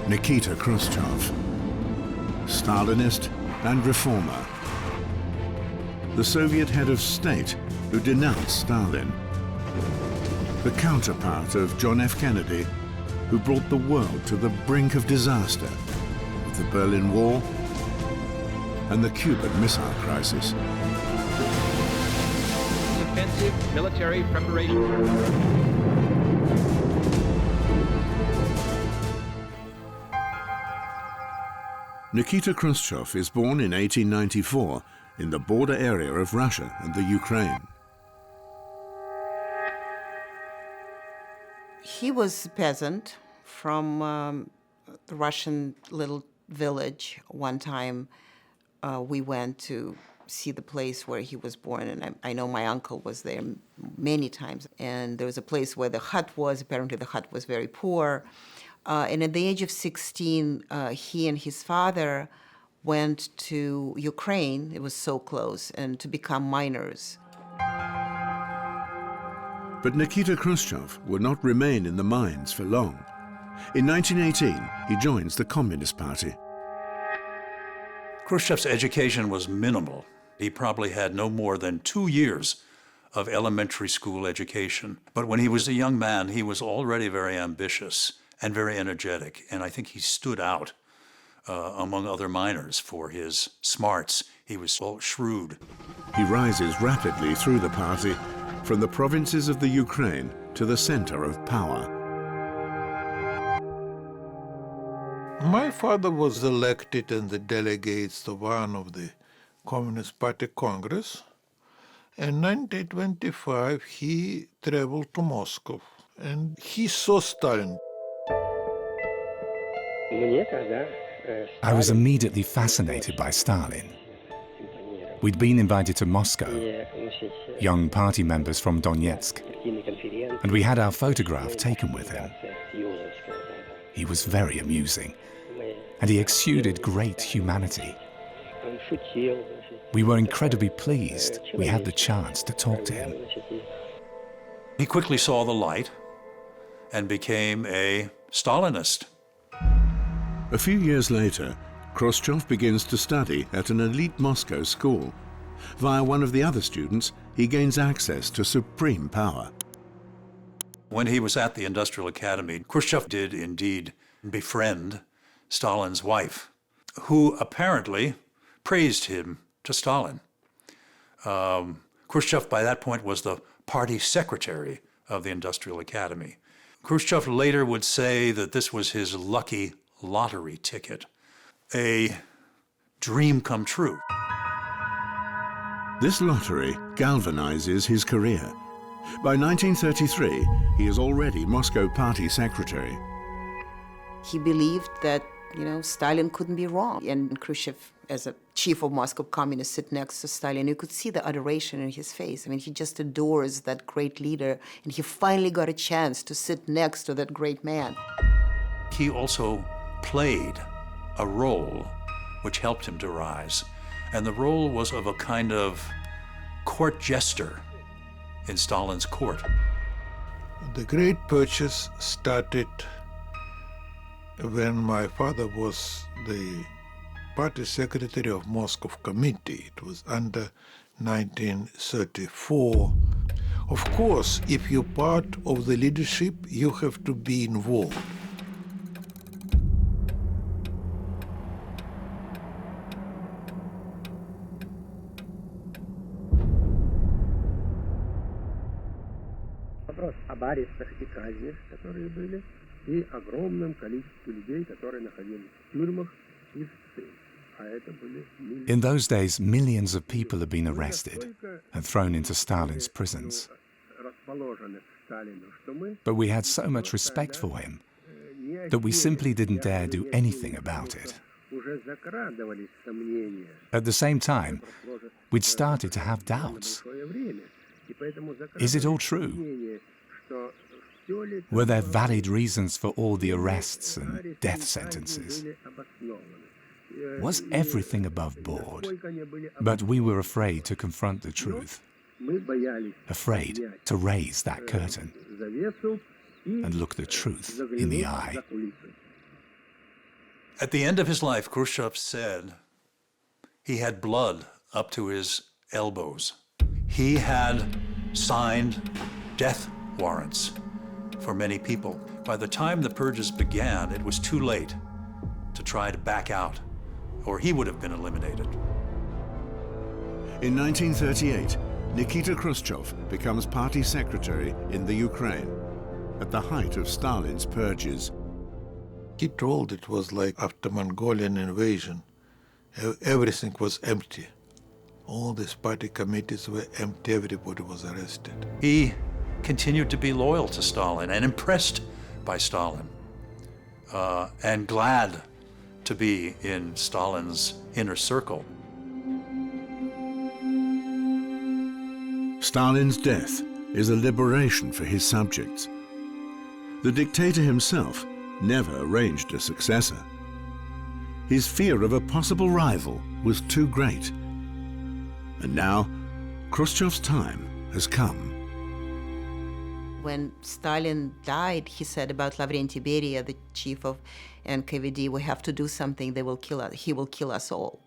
Nikita Khrushchev, Stalinist and reformer. The Soviet head of state who denounced Stalin. The counterpart of John F. Kennedy, who brought the world to the brink of disaster with the Berlin Wall and the Cuban Missile Crisis. Offensive military preparation. Nikita Khrushchev is born in 1894 in the border area of Russia and the Ukraine. He was a peasant from the Russian little village. One time we went to see the place where he was born, and I know my uncle was there many times. And there was a place where the hut was. Apparently the hut was very poor. And at the age of 16, he and his father went to Ukraine, it was so close, and to become miners. But Nikita Khrushchev would not remain in the mines for long. In 1918, he joins the Communist Party. Khrushchev's education was minimal. He probably had no more than 2 years of elementary school education. But when he was a young man, he was already very ambitious and very energetic, and I think he stood out among other miners for his smarts. He was so shrewd. He rises rapidly through the party, from the provinces of the Ukraine to the center of power. My father was elected in the delegates to one of the Communist Party Congress. In 1925, he traveled to Moscow, and he saw Stalin. I was immediately fascinated by Stalin. We'd been invited to Moscow, young party members from Donetsk, and we had our photograph taken with him. He was very amusing, and he exuded great humanity. We were incredibly pleased we had the chance to talk to him. He quickly saw the light and became a Stalinist. A few years later, Khrushchev begins to study at an elite Moscow school. Via one of the other students, he gains access to supreme power. When he was at the Industrial Academy, Khrushchev did indeed befriend Stalin's wife, who apparently praised him to Stalin. Khrushchev, by that point, was the party secretary of the Industrial Academy. Khrushchev later would say that this was his lucky lottery ticket, a dream come true. This lottery galvanizes his career. By 1933, he is already Moscow party secretary. He believed that, Stalin couldn't be wrong. And Khrushchev, as a chief of Moscow Communists, sit next to Stalin. You could see the adoration in his face. I mean, he just adores that great leader, and he finally got a chance to sit next to that great man. He also played a role which helped him to rise. And the role was of a kind of court jester in Stalin's court. The great purges started when my father was the party secretary of Moscow Committee. It was under 1934. Of course, if you're part of the leadership, you have to be involved. Вопрос об арестах и казнях, которые были, и огромном количестве людей, которые находились в тюрьмах и в ссылках. In those days, millions of people had been arrested and thrown into Stalin's prisons. But we had so much respect for him that we simply didn't dare do anything about it. At the same time, we'd started to have doubts. Is it all true? Were there valid reasons for all the arrests and death sentences? Was everything above board? But we were afraid to confront the truth, afraid to raise that curtain and look the truth in the eye. At the end of his life, Khrushchev said he had blood up to his elbows. He had signed death warrants for many people. By the time the purges began, it was too late to try to back out, or he would have been eliminated. In 1938, Nikita Khrushchev becomes party secretary in the Ukraine at the height of Stalin's purges. He told it was like after Mongolian invasion, everything was empty. All these party committees were empty, everybody was arrested. He continued to be loyal to Stalin and impressed by Stalin, and glad to be in Stalin's inner circle. Stalin's death is a liberation for his subjects. The dictator himself never arranged a successor. His fear of a possible rival was too great. And now, Khrushchev's time has come. When Stalin died, he said about Lavrentiy Beria, the chief of NKVD, we have to do something, they will kill us. He will kill us all.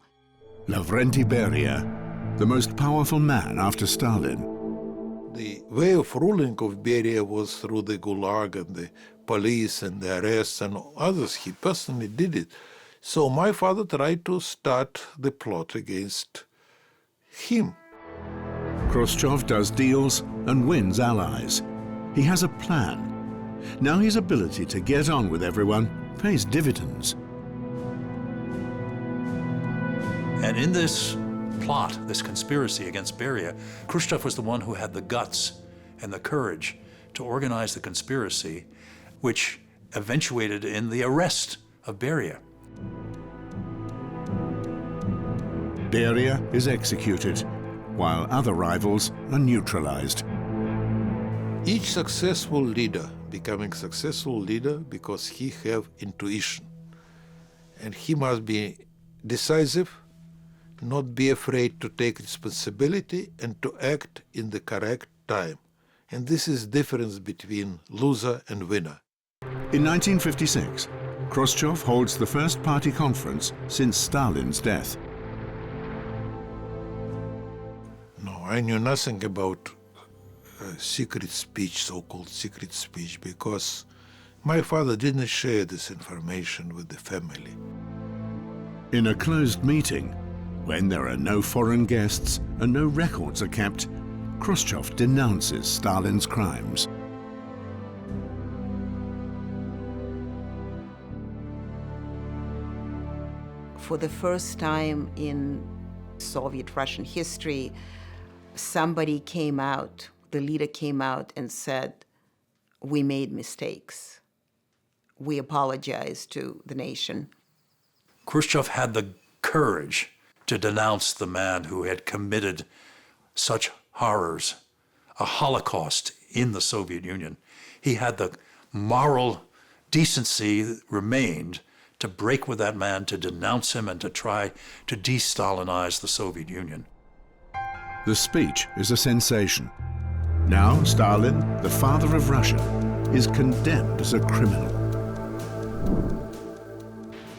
Lavrentiy Beria, the most powerful man after Stalin. The way of ruling of Beria was through the Gulag and the police and the arrests and others. He personally did it. So my father tried to start the plot against him. Khrushchev does deals and wins allies. He has a plan. Now his ability to get on with everyone pays dividends. And in this plot, this conspiracy against Beria, Khrushchev was the one who had the guts and the courage to organize the conspiracy, which eventuated in the arrest of Beria. Beria is executed, while other rivals are neutralized. Each successful leader becoming successful leader because he have intuition. And he must be decisive, not be afraid to take responsibility and to act in the correct time. And this is the difference between loser and winner. In 1956, Khrushchev holds the first party conference since Stalin's death. No, I knew nothing about secret speech, so-called secret speech, because my father didn't share this information with the family. In a closed meeting, when there are no foreign guests and no records are kept, Khrushchev denounces Stalin's crimes. For the first time in Soviet Russian history, somebody came out, the leader came out and said, we made mistakes. We apologize to the nation. Khrushchev had the courage to denounce the man who had committed such horrors, a Holocaust in the Soviet Union. He had the moral decency that remained to break with that man, to denounce him, and to try to de-Stalinize the Soviet Union. The speech is a sensation. Now Stalin, the father of Russia, is condemned as a criminal.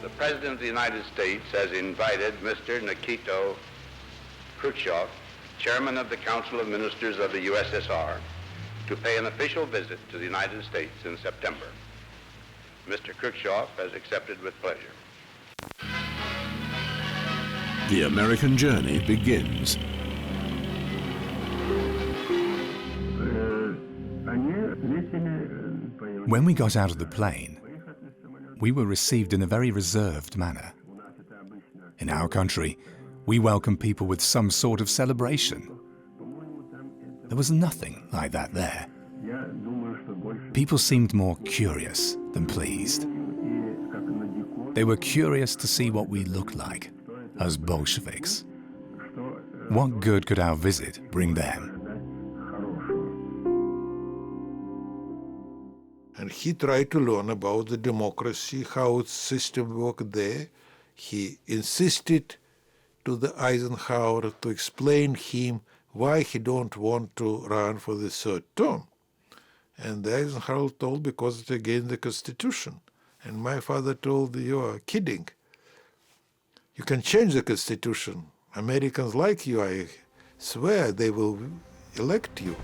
The President of the United States has invited Mr. Nikita Khrushchev, Chairman of the Council of Ministers of the USSR, to pay an official visit to the United States in September. Mr. Khrushchev has accepted with pleasure. The American journey begins. When we got out of the plane, we were received in a very reserved manner. In our country, we welcome people with some sort of celebration. There was nothing like that there. People seemed more curious than pleased. They were curious to see what we looked like as Bolsheviks. What good could our visit bring them? And he tried to learn about the democracy, how its system worked there. He insisted to the Eisenhower to explain him why he don't want to run for the third term. And the Eisenhower told because it's against the Constitution. And my father told, you are kidding. You can change the constitution. Americans like you, I swear they will elect you.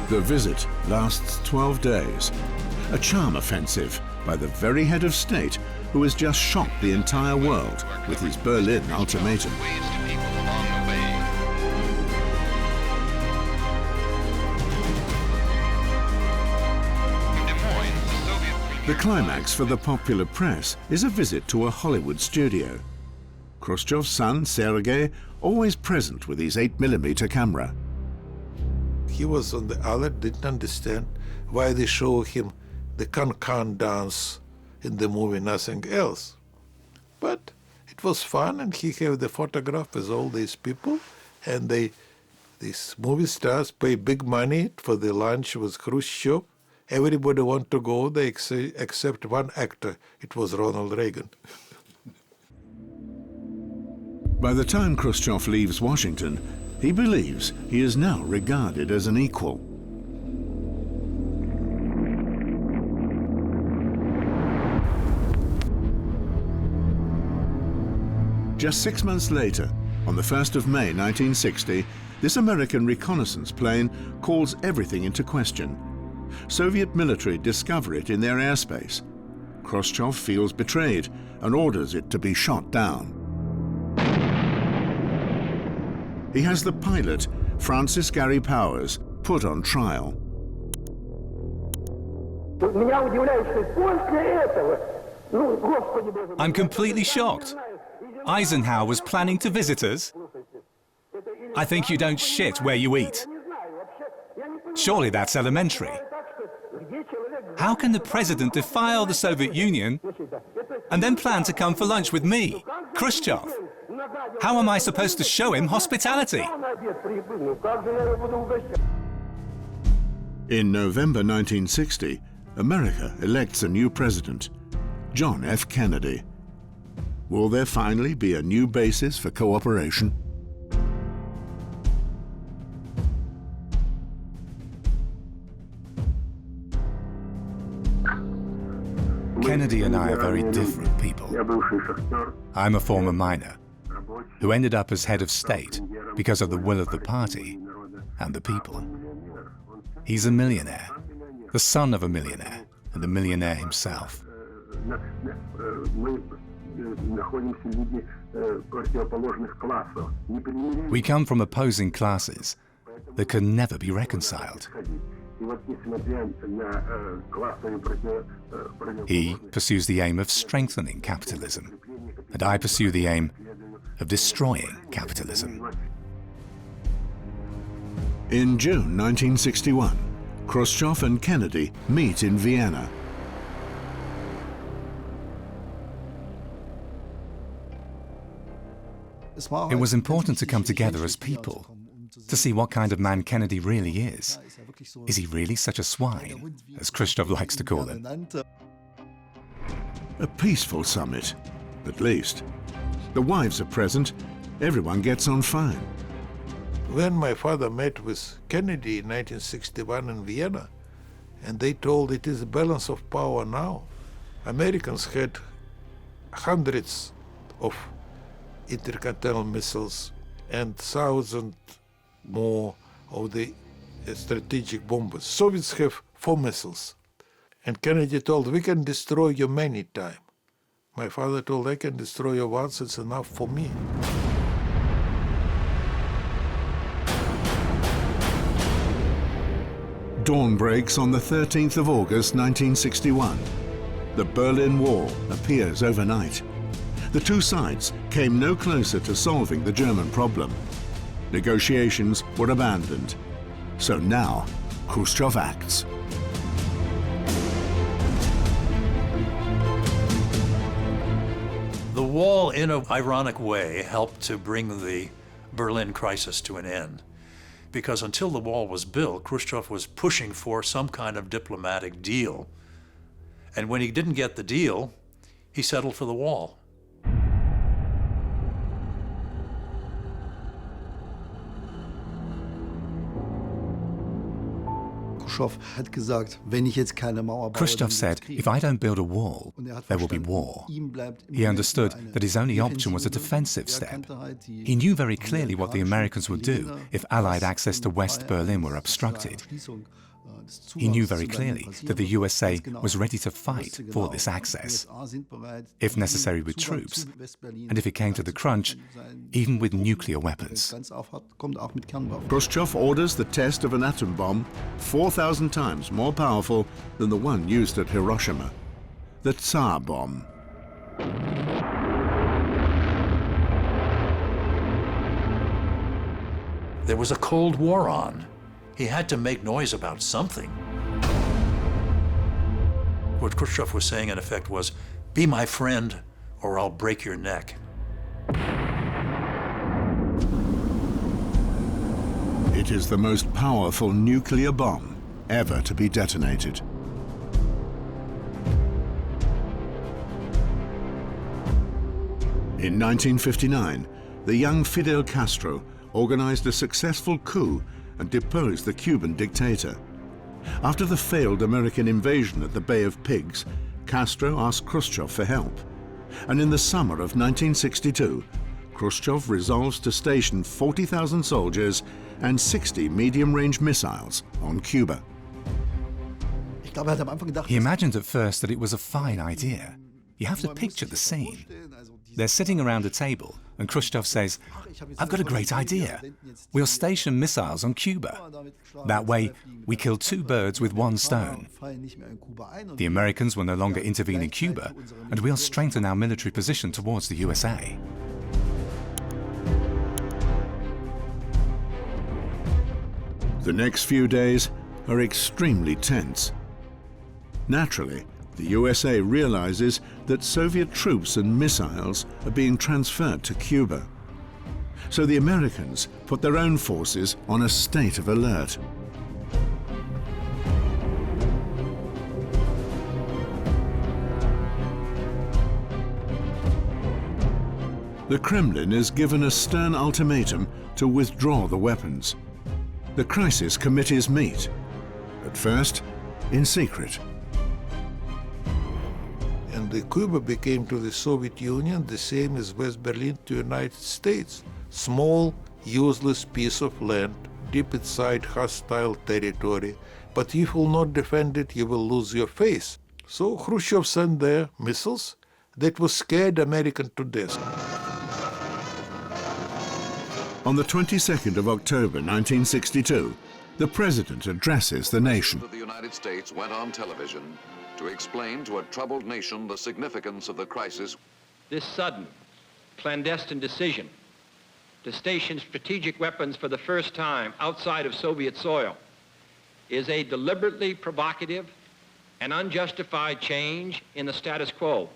The visit lasts 12 days, a charm offensive by the very head of state who has just shocked the entire world with his Berlin ultimatum. The climax for the popular press is a visit to a Hollywood studio. Khrushchev's son, Sergei, always present with his 8mm camera. He was on the alert, didn't understand why they show him the can-can dance in the movie, nothing else. But it was fun, and he had the photograph with all these people, and these movie stars pay big money for the lunch with Khrushchev. Everybody want to go, they except one actor. It was Ronald Reagan. By the time Khrushchev leaves Washington, he believes he is now regarded as an equal. Just 6 months later, on the 1st of May 1960, this American reconnaissance plane calls everything into question. Soviet military discover it in their airspace. Khrushchev feels betrayed and orders it to be shot down. He has the pilot, Francis Gary Powers, put on trial. I'm completely shocked. Eisenhower was planning to visit us. I think you don't shit where you eat. Surely that's elementary. How can the president defile the Soviet Union and then plan to come for lunch with me, Khrushchev? How am I supposed to show him hospitality? In November 1960, America elects a new president, John F. Kennedy. Will there finally be a new basis for cooperation? Kennedy and I are very different people. I'm a former miner who ended up as head of state because of the will of the party and the people. He's a millionaire, the son of a millionaire, and a millionaire himself. We come from opposing classes that can never be reconciled. He pursues the aim of strengthening capitalism, and I pursue the aim of destroying capitalism. In June 1961, Khrushchev and Kennedy meet in Vienna. It was important to come together as people, to see what kind of man Kennedy really is. Is he really such a swine, as Khrushchev likes to call him? A peaceful summit, at least. The wives are present, everyone gets on fine. When my father met with Kennedy in 1961 in Vienna, and they told it is a balance of power now, Americans had hundreds of intercontinental missiles and thousands more of the strategic bombers. Soviets have 4 missiles. And Kennedy told, we can destroy you many times. My father told, I can destroy you once, it's enough for me. Dawn breaks on the 13th of August 1961. The Berlin Wall appears overnight. The two sides came no closer to solving the German problem. Negotiations were abandoned. So now, Khrushchev acts. The wall, in an ironic way, helped to bring the Berlin crisis to an end. Because until the wall was built, Khrushchev was pushing for some kind of diplomatic deal. And when he didn't get the deal, he settled for the wall. Khrushchev said, if I don't build a wall, there will be war. He understood that his only option was a defensive step. He knew very clearly what the Americans would do if Allied access to West Berlin were obstructed. He knew very clearly that the USA was ready to fight for this access, if necessary with troops, and if it came to the crunch, even with nuclear weapons. Khrushchev orders the test of an atom bomb 4,000 times more powerful than the one used at Hiroshima, the Tsar bomb. There was a Cold War on. He had to make noise about something. What Khrushchev was saying, in effect, was, be my friend, or I'll break your neck. It is the most powerful nuclear bomb ever to be detonated. In 1959, the young Fidel Castro organized a successful coup and deposed the Cuban dictator. After the failed American invasion at the Bay of Pigs, Castro asked Khrushchev for help. And in the summer of 1962, Khrushchev resolves to station 40,000 soldiers and 60 medium-range missiles on Cuba. He imagined at first that it was a fine idea. You have to picture the scene. They're sitting around a table, and Khrushchev says, I've got a great idea. We'll station missiles on Cuba. That way, we kill two birds with one stone. The Americans will no longer intervene in Cuba, and we'll strengthen our military position towards the USA. The next few days are extremely tense. Naturally, the USA realizes that Soviet troops and missiles are being transferred to Cuba. So the Americans put their own forces on a state of alert. The Kremlin is given a stern ultimatum to withdraw the weapons. The crisis committees meet, at first in secret. And the Cuba became to the Soviet Union the same as West Berlin to the United States. Small, useless piece of land, deep inside hostile territory. But if you will not defend it, you will lose your face. So Khrushchev sent there missiles that was scared Americans to death. On the 22nd of October 1962, the president addresses the nation. The United States went on television to explain to a troubled nation the significance of the crisis. This sudden, clandestine decision to station strategic weapons for the first time outside of Soviet soil is a deliberately provocative and unjustified change in the status quo,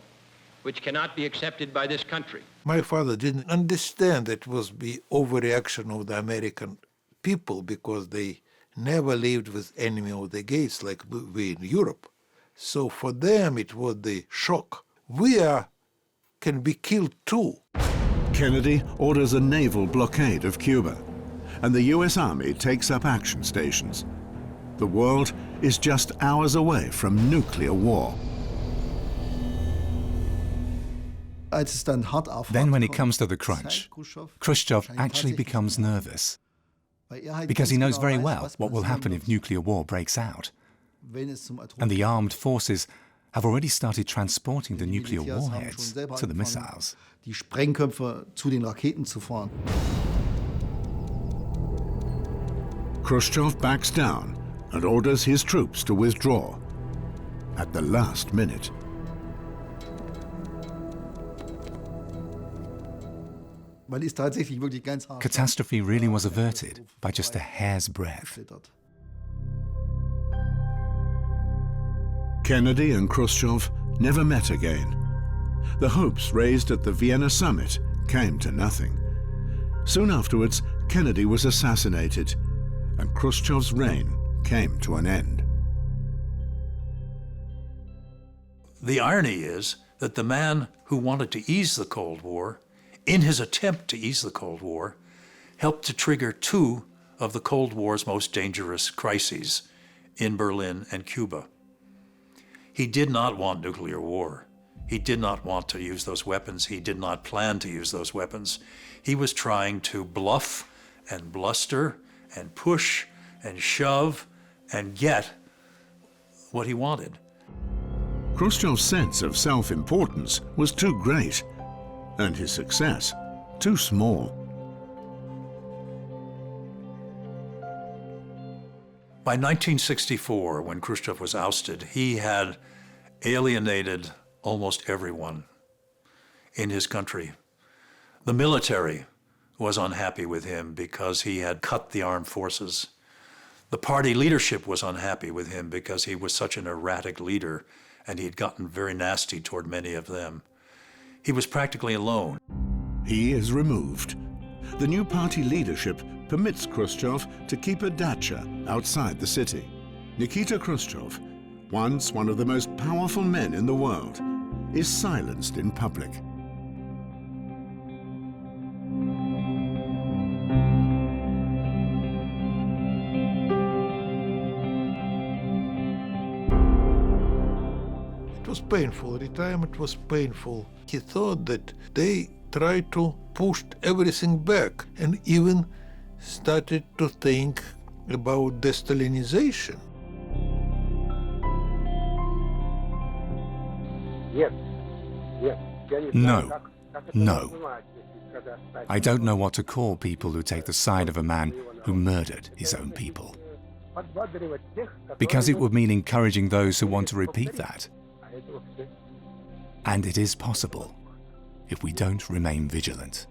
which cannot be accepted by this country. My father didn't understand that it was the overreaction of the American people because they never lived with enemy of the gates like we in Europe. So for them it was the shock. We can be killed too. Kennedy orders a naval blockade of Cuba, and the US Army takes up action stations. The world is just hours away from nuclear war. Then when it comes to the crunch, Khrushchev actually becomes nervous, because he knows very well what will happen if nuclear war breaks out. And the armed forces have already started transporting the nuclear warheads to the missiles. Khrushchev backs down and orders his troops to withdraw at the last minute. Catastrophe really was averted by just a hair's breadth. Kennedy and Khrushchev never met again. The hopes raised at the Vienna summit came to nothing. Soon afterwards, Kennedy was assassinated, and Khrushchev's reign came to an end. The irony is that the man who wanted to ease the Cold War, in his attempt to ease the Cold War, helped to trigger two of the Cold War's most dangerous crises in Berlin and Cuba. He did not want nuclear war. He did not want to use those weapons. He did not plan to use those weapons. He was trying to bluff and bluster and push and shove and get what he wanted. Khrushchev's sense of self-importance was too great, and his success too small. By 1964, when Khrushchev was ousted, he had alienated almost everyone in his country. The military was unhappy with him because he had cut the armed forces. The party leadership was unhappy with him because he was such an erratic leader, and he had gotten very nasty toward many of them. He was practically alone. He is removed. The new party leadership permits Khrushchev to keep a dacha outside the city. Nikita Khrushchev, once one of the most powerful men in the world, is silenced in public. It was painful. Retirement was painful. He thought that they tried to push everything back and even started to think about de-Stalinization. No. I don't know what to call people who take the side of a man who murdered his own people. Because it would mean encouraging those who want to repeat that. And it is possible if we don't remain vigilant.